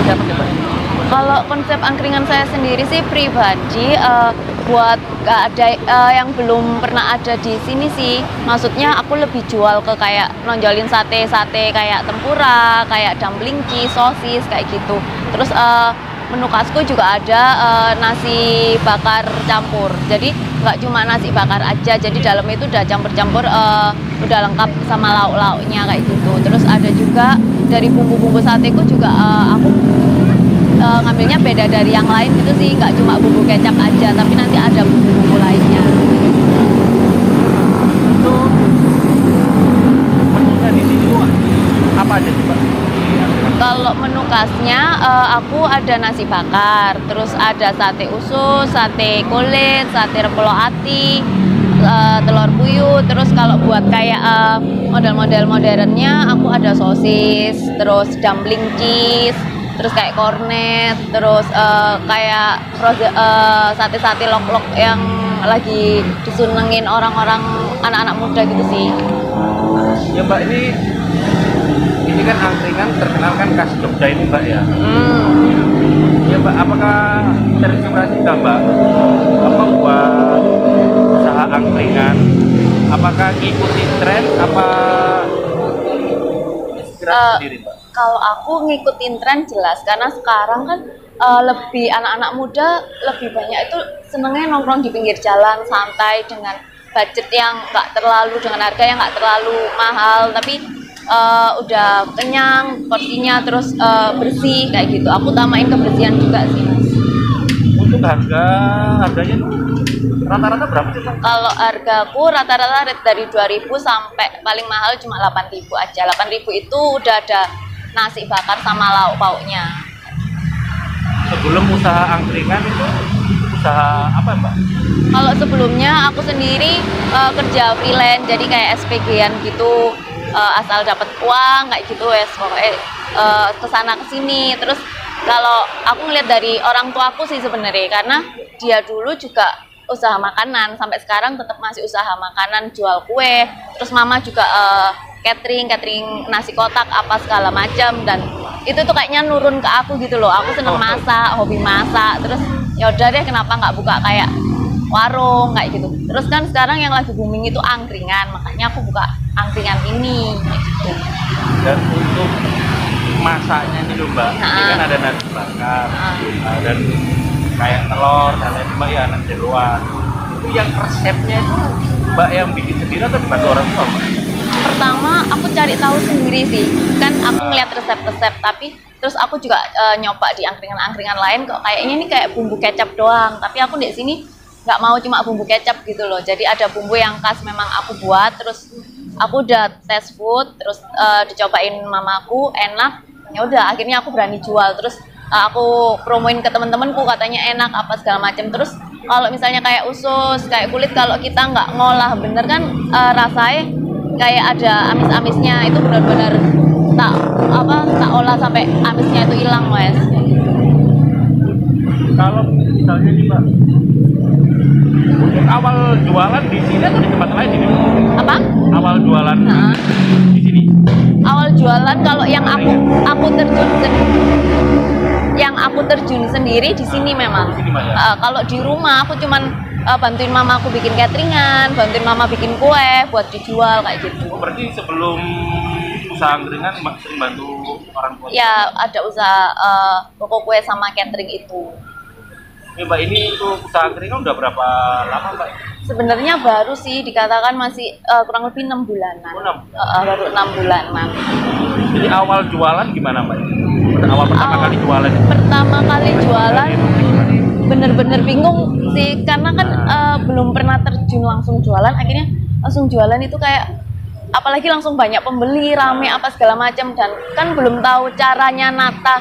seperti apa sih Mbak? Kalau konsep angkringan saya sendiri sih pribadi buat nggak ada yang belum pernah ada di sini sih. Maksudnya aku lebih jual ke kayak nonjolin sate-sate kayak tempura, kayak dumpling cheese, sosis kayak gitu. Terus menu khasku juga ada nasi bakar campur. Jadi nggak cuma nasi bakar aja, jadi dalamnya itu udah campur-campur, udah lengkap sama lauk-lauknya kayak gitu. Terus ada juga dari bumbu-bumbu sateku juga aku ngambilnya beda dari yang lain gitu sih, nggak cuma bumbu kecap aja, tapi nanti ada bumbu-bumbu lainnya. Itu menunya di sini tuh apa aja sih Mbak? Kalau menu khasnya aku ada nasi bakar, terus ada sate usus, sate kulit, sate repolo ati, telur puyuh. Terus kalau buat kayak model-model modernnya aku ada sosis, terus dumpling cheese, terus kayak cornet, terus kayak sate-sate lok-lok yang lagi disenengin orang-orang anak-anak muda gitu sih. Ya Mbak, ini kan angkringan terkenal kan khas Jogja ini Mbak ya. Ya Mbak, apakah terinspirasi nggak Mbak apa buat usaha angkringan? Apakah ngikutin tren apa inspirasi sendiri Mbak? Kalau aku ngikutin tren jelas, karena sekarang kan lebih anak-anak muda lebih banyak itu senengnya nongkrong di pinggir jalan santai dengan budget yang nggak terlalu, dengan harga yang nggak terlalu mahal, tapi udah kenyang porsinya, terus bersih kayak gitu. Aku tamain kebersihan juga sih Mas. Untuk harganya tuh rata-rata berapa sih Mbak? Kalau hargaku rata-rata dari 2.000 sampai paling mahal cuma 8.000 aja. 8.000 itu udah ada nasi bakar sama lauk pauknya. Sebelum usaha angkringan itu usaha apa Mbak? Kalau sebelumnya aku sendiri kerja freelance, jadi kayak SPG-an gitu, asal dapat uang kayak gitu wes pokoknya kesana kesini. Terus kalau aku ngeliat dari orang tuaku sih sebenarnya, karena dia dulu juga usaha makanan, sampai sekarang tetap masih usaha makanan, jual kue. Terus mama juga catering nasi kotak apa segala macam, dan itu tuh kayaknya nurun ke aku gitu loh. Aku seneng masak, hobi masak. Terus ya udah deh, kenapa nggak buka kayak warung kayak gitu. Terus kan sekarang yang lagi booming itu angkringan, makanya aku buka angkringan ini kayak gitu. Dan untuk masaknya nih loh Mbak, ini kan ada nasi bakar, dan kayak telur dan lain Mbak ya, nasi jeroan. Itu yang resepnya itu Mbak yang bikin sendiri atau dibantu orang tua Mbak? Pertama aku cari tahu sendiri sih, kan aku ngeliat resep-resep, tapi terus aku juga nyoba di angkringan-angkringan lain, kok kayaknya ini kayak bumbu kecap doang, tapi aku di sini nggak mau cuma bumbu kecap gitu loh. Jadi ada bumbu yang khas memang aku buat. Terus aku udah tes food, terus dicobain mamaku enak, ya udah akhirnya aku berani jual. Terus aku promoin ke temen-temenku, katanya enak apa segala macam. Terus kalau misalnya kayak usus, kayak kulit, kalau kita nggak ngolah bener kan rasanya kayak ada amis-amisnya, itu benar-benar tak olah sampai amisnya itu hilang Mas. Kalau misalnya nih Mbak, untuk awal jualan di sini atau di tempat lain ini? Apa? Awal jualan di sini? Awal jualan kalau yang aku terjun sendiri di sini memang. Di sini, Mbak, ya? Kalau di rumah aku cuman bantuin mama aku bikin cateringan, bantuin mama bikin kue buat dijual kayak gitu. Oh, berarti sebelum usaha angkringan Mbak sering bantu orang tua? Ya ada usaha toko kue sama catering itu. Ya Mbak, ini untuk usaha angkringan udah berapa lama Mbak? Sebenarnya baru sih, dikatakan masih kurang lebih 6 bulanan. Oh, 6 bulan. Baru 6 bulanan. Jadi awal jualan gimana Mbak? Awal pertama kali jualan? Pertama kali jualan bener-bener bingung sih, karena kan belum pernah terjun langsung jualan. Akhirnya langsung jualan itu kayak, apalagi langsung banyak pembeli, rame apa segala macam, dan kan belum tahu caranya nata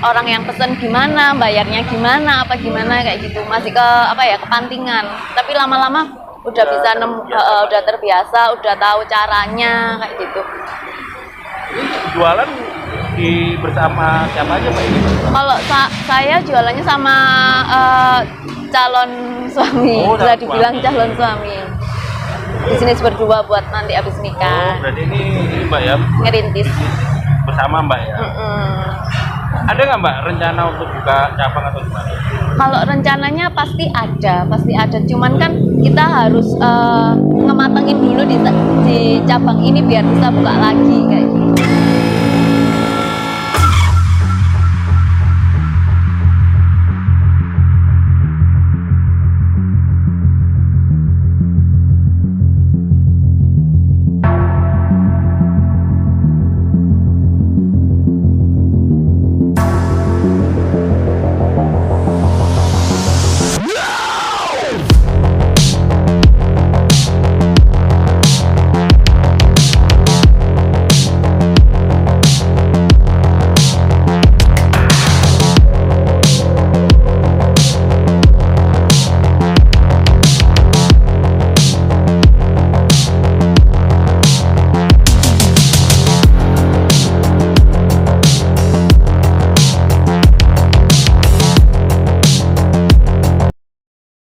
orang yang pesen gimana, bayarnya gimana, apa gimana kayak gitu. Masih kepantingan. Tapi lama-lama udah bisa udah terbiasa, udah tahu caranya kayak gitu. Jualan bersama siapa aja Mbak ini? Kalau saya jualannya sama calon suami, Oh, bisa calon dibilang suami. calon suami. Bisnis berdua buat nanti abis Oh, nikah. berarti ini Mbak ya? Ngerintis. Bersama Mbak ya? Ada nggak Mbak rencana untuk buka cabang atau gimana? Kalau rencananya pasti ada. Cuman kan kita harus ngematengin dulu di cabang ini biar bisa buka lagi kayak gitu.